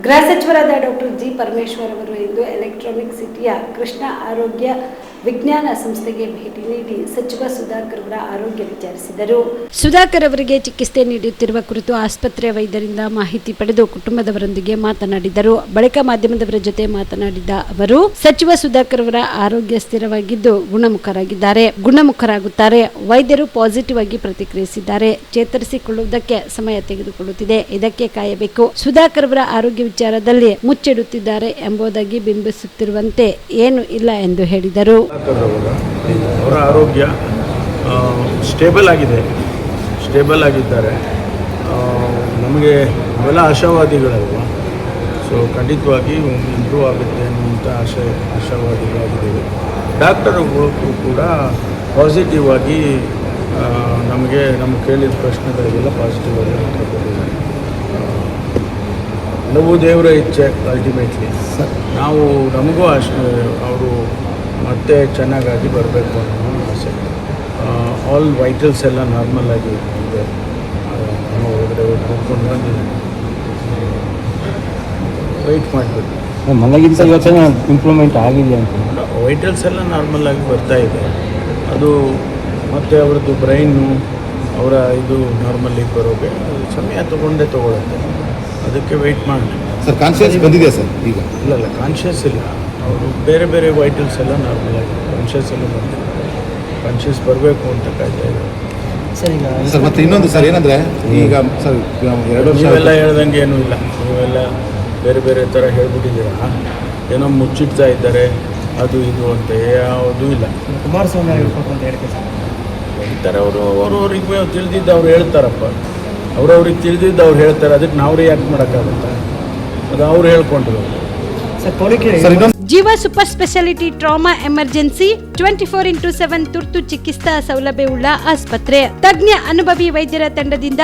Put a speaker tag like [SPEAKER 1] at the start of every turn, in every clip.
[SPEAKER 1] ಗೃಹ ಸಚಿವರಾದ doctor G Parameshwar ಅವರು ಇಂದು ಎಲೆಕ್ಟ್ರಾನಿಕ್ ಸಿಟಿಯ ಕೃಷ್ಣ ಆರೋಗ್ಯ ವಿಜ್ಞಾನ ಸಂಸ್ಥೆಗೆ ಭೇಟಿ ನೀಡಿ ಸಚಿವ ಸುಧಾಕರ್ ಅವರ ಆರೋಗ್ಯ ವಿಚಾರಿಸಿದರು. ಸುಧಾಕರ್ ಅವರಿಗೆ ಚಿಕಿತ್ಸೆ ನೀಡುತ್ತಿರುವ ಕುರಿತು ಆಸ್ಪತ್ರೆ ವೈದ್ಯರಿಂದ ಮಾಹಿತಿ ಪಡೆದು ಕುಟುಂಬದವರೊಂದಿಗೆ ಮಾತನಾಡಿದರು. ಬಳಿಕ ಮಾಧ್ಯಮದವರ ಜೊತೆ ಮಾತನಾಡಿದ ಅವರು, ಸಚಿವ ಸುಧಾಕರ್ ಅವರ ಆರೋಗ್ಯ ಸ್ಥಿರವಾಗಿದ್ದು ಗುಣಮುಖರಾಗುತ್ತಾರೆ. ವೈದ್ಯರು ಪಾಸಿಟಿವ್ ಆಗಿ ಪ್ರತಿಕ್ರಿಯಿಸಿದ್ದಾರೆ. ಚೇತರಿಸಿಕೊಳ್ಳುವುದಕ್ಕೆ ಸಮಯ ತೆಗೆದುಕೊಳ್ಳುತ್ತಿದೆ. ಇದಕ್ಕೆ ಕಾಯಬೇಕು. ಸುಧಾಕರ್ ಅವರ ಆರೋಗ್ಯ ವಿಚಾರದಲ್ಲಿ ಮುಚ್ಚಿಡುತ್ತಿದ್ದಾರೆ ಎಂಬುದಾಗಿ ಬಿಂಬಿಸುತ್ತಿರುವಂತೆ ಏನು ಇಲ್ಲ ಎಂದು ಹೇಳಿದರು.
[SPEAKER 2] ಅವರ ಆರೋಗ್ಯ ಸ್ಟೇಬಲ್ ಆಗಿದ್ದಾರೆ. ನಮಗೆ ಅವೆಲ್ಲ ಆಶಾವಾದಿಗಳಲ್ವ, ಸೊ ಖಂಡಿತವಾಗಿ ಇಂಪ್ರೂವ್ ಆಗುತ್ತೆ ಅನ್ನುವಂಥ ಆಶಾವಾದಿಗಳಾಗಿದ್ದೇವೆ. ಡಾಕ್ಟರ್ಗಳು ಕೂಡ ಪಾಸಿಟಿವ್ ಆಗಿ ನಮಗೆ ಕೇಳಿದ ಪ್ರಶ್ನೆಗಳಿಗೆಲ್ಲ ಪಾಸಿಟಿವ್ ಆಗಿ ಉತ್ತರ ಕೊಟ್ಟಿದ್ದಾರೆ. ಎಲ್ಲವೂ ದೇವರ ಇಚ್ಛೆ. ಅಲ್ಟಿಮೇಟ್ಲಿ ನಮಗೂ ಅವರು ಮತ್ತೆ ಚೆನ್ನಾಗಾಗಿ ಬರಬೇಕು ಅನ್ನೋ ಆಸೆ. ಆಲ್ ವೈಟಲ್ಸ್ ಎಲ್ಲ ನಾರ್ಮಲ್ ಆಗಿ ಇದೆ. ನಾವು ಹೊರಗಡೆ ಹೋಗ್ಕೊಂಡು ಬಂದಿದ್ದೀವಿ. ವೆಯ್ಟ್ ಮಾಡಬೇಕು.
[SPEAKER 3] ಮನೆಗಿಂತ ಇವತ್ತು ಇಂಪ್ರೂವ್ಮೆಂಟ್ ಆಗಿದೆ ಅಂತ.
[SPEAKER 2] ವೈಟಲ್ಸ್ ಎಲ್ಲ ನಾರ್ಮಲ್ ಆಗಿ ಬರ್ತಾ ಇದೆ. ಅದು ಮತ್ತು ಅವರದ್ದು ಬ್ರೈನು ಇದು ನಾರ್ಮಲ್ಲಿ ಬರೋಗೆ ಸಮಯ ತಗೊಳುತ್ತೆ. ಅದಕ್ಕೆ ವೆಯ್ಟ್ ಮಾಡಿ.
[SPEAKER 4] ಸರ್ ಕಾನ್ಷಿಯಸ್ ಬಂದಿದೆ ಸರ್ ಈಗ?
[SPEAKER 2] ಇಲ್ಲ ಕಾನ್ಷಿಯಸ್ ಇಲ್ಲ. ಅವರು ಬೇರೆ ವೈಟಲ್ಸ್ ಎಲ್ಲ ನಾರ್ಮಲ್ ಆಗಿ ಕಾನ್ಷಿಯಸ್ ಎಲ್ಲ ಬಂದಿದೆ. ಕಾನ್ಷಿಯಸ್ ಬರಬೇಕು ಅಂತ ಕಾಯ್ತಾ ಇದ್ದಾರೆ
[SPEAKER 4] ಸರ್. ಮತ್ತೆ ಇನ್ನೊಂದು ಸರ್ ಏನಂದರೆ, ಈಗ ಸರ್ 2 ವರ್ಷ
[SPEAKER 2] ನೀವೆಲ್ಲ ಹೇಳ್ದಂಗೆ ಏನೂ ಇಲ್ಲ. ನೀವೆಲ್ಲ ಬೇರೆ ಥರ ಹೇಳ್ಬಿಟ್ಟಿದ್ದೀರಾ. ಏನೋ ಮುಚ್ಚಿಡ್ತಾ ಇದ್ದಾರೆ, ಅದು ಇದು ಅಂತ ಯಾವುದೂ ಇಲ್ಲ.
[SPEAKER 3] ಕುಮಾರಸ್ವಾಮಿ ಹೇಳ್ಬೇಕು ಅಂತ ಹೇಳ್ತೀವಿ ಸರ್.
[SPEAKER 2] ಹೇಳ್ತಾರೆ ಅವ್ರಿಗೆ ತಿಳಿದಿದ್ದು ಅವ್ರು ಹೇಳ್ತಾರಪ್ಪ. ಅವ್ರಿಗೆ ತಿಳಿದಿದ್ದು ಅವ್ರು ಹೇಳ್ತಾರೆ. ಅದಕ್ಕೆ ನಾವು ರಿಯಾಕ್ಟ್ ಮಾಡೋಕ್ಕಾಗುತ್ತೆ? ಅದು ಅವ್ರು ಹೇಳ್ಕೊಂಡ್ರು.
[SPEAKER 1] ಜೀವ super speciality trauma emergency 24x7 ತುರ್ತು ಚಿಕಿತ್ಸಾ ಸೌಲಭ್ಯವುಳ್ಳ ಆಸ್ಪತ್ರೆ. ತಜ್ಞ ಅನುಭವಿ ವೈದ್ಯರ ತಂಡದಿಂದ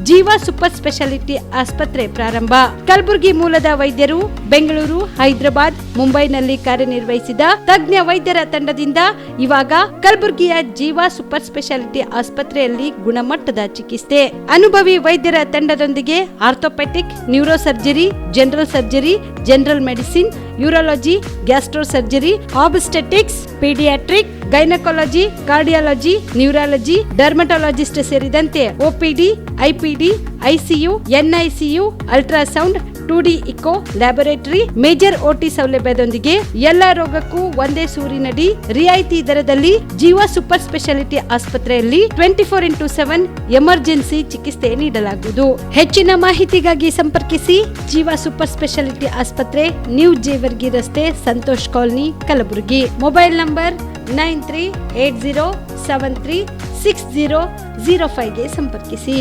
[SPEAKER 1] ಜೀವ ಸೂಪರ್ ಸ್ಪೆಷಾಲಿಟಿ ಆಸ್ಪತ್ರೆ ಪ್ರಾರಂಭ. ಕಲಬುರಗಿ ಮೂಲದ ವೈದ್ಯರು ಬೆಂಗಳೂರು, ಹೈದರಾಬಾದ್, ಮುಂಬೈನಲ್ಲಿ ಕಾರ್ಯನಿರ್ವಹಿಸಿದ ತಜ್ಞ ವೈದ್ಯರ ತಂಡದಿಂದ ಇವಾಗ ಕಲಬುರಗಿಯ ಜೀವ ಸೂಪರ್ ಸ್ಪೆಷಾಲಿಟಿ ಆಸ್ಪತ್ರೆಯಲ್ಲಿ ಗುಣಮಟ್ಟದ ಚಿಕಿತ್ಸೆ. ಅನುಭವಿ ವೈದ್ಯರ ತಂಡದೊಂದಿಗೆ orthopaedic, neuro surgery, general surgery, general medicine, urology, gastro surgery, obstetrics, paediatric, gynaecology, cardiology, neurology, dermatologist ಸೇರಿದಂತೆ OPD, IPD, ICU, NICU, ultrasound, 2D echo, laboratory, major OT ಸೌಲಭ್ಯದೊಂದಿಗೆ ಎಲ್ಲ ರೋಗಕ್ಕೂ ಒಂದೇ ಸೂರಿನಡಿ ರಿಯಾಯಿತಿ ದರದಲ್ಲಿ ಜೀವ ಸೂಪರ್ ಸ್ಪೆಷಾಲಿಟಿ ಆಸ್ಪತ್ರೆಯಲ್ಲಿ 24x7 ಎಮರ್ಜೆನ್ಸಿ ಚಿಕಿತ್ಸೆ ನೀಡಲಾಗುವುದು. ಹೆಚ್ಚಿನ ಮಾಹಿತಿಗಾಗಿ ಸಂಪರ್ಕಿಸಿ ಜೀವ ಸೂಪರ್ ಸ್ಪೆಷಾಲಿಟಿ ಆಸ್ಪತ್ರೆ, ನ್ಯೂ ಜೇವರ್ಗಿ ರಸ್ತೆ, Santosh colony, Kalaburagi. Mobile number 9380736005 ಗೆ ಸಂಪರ್ಕಿಸಿ.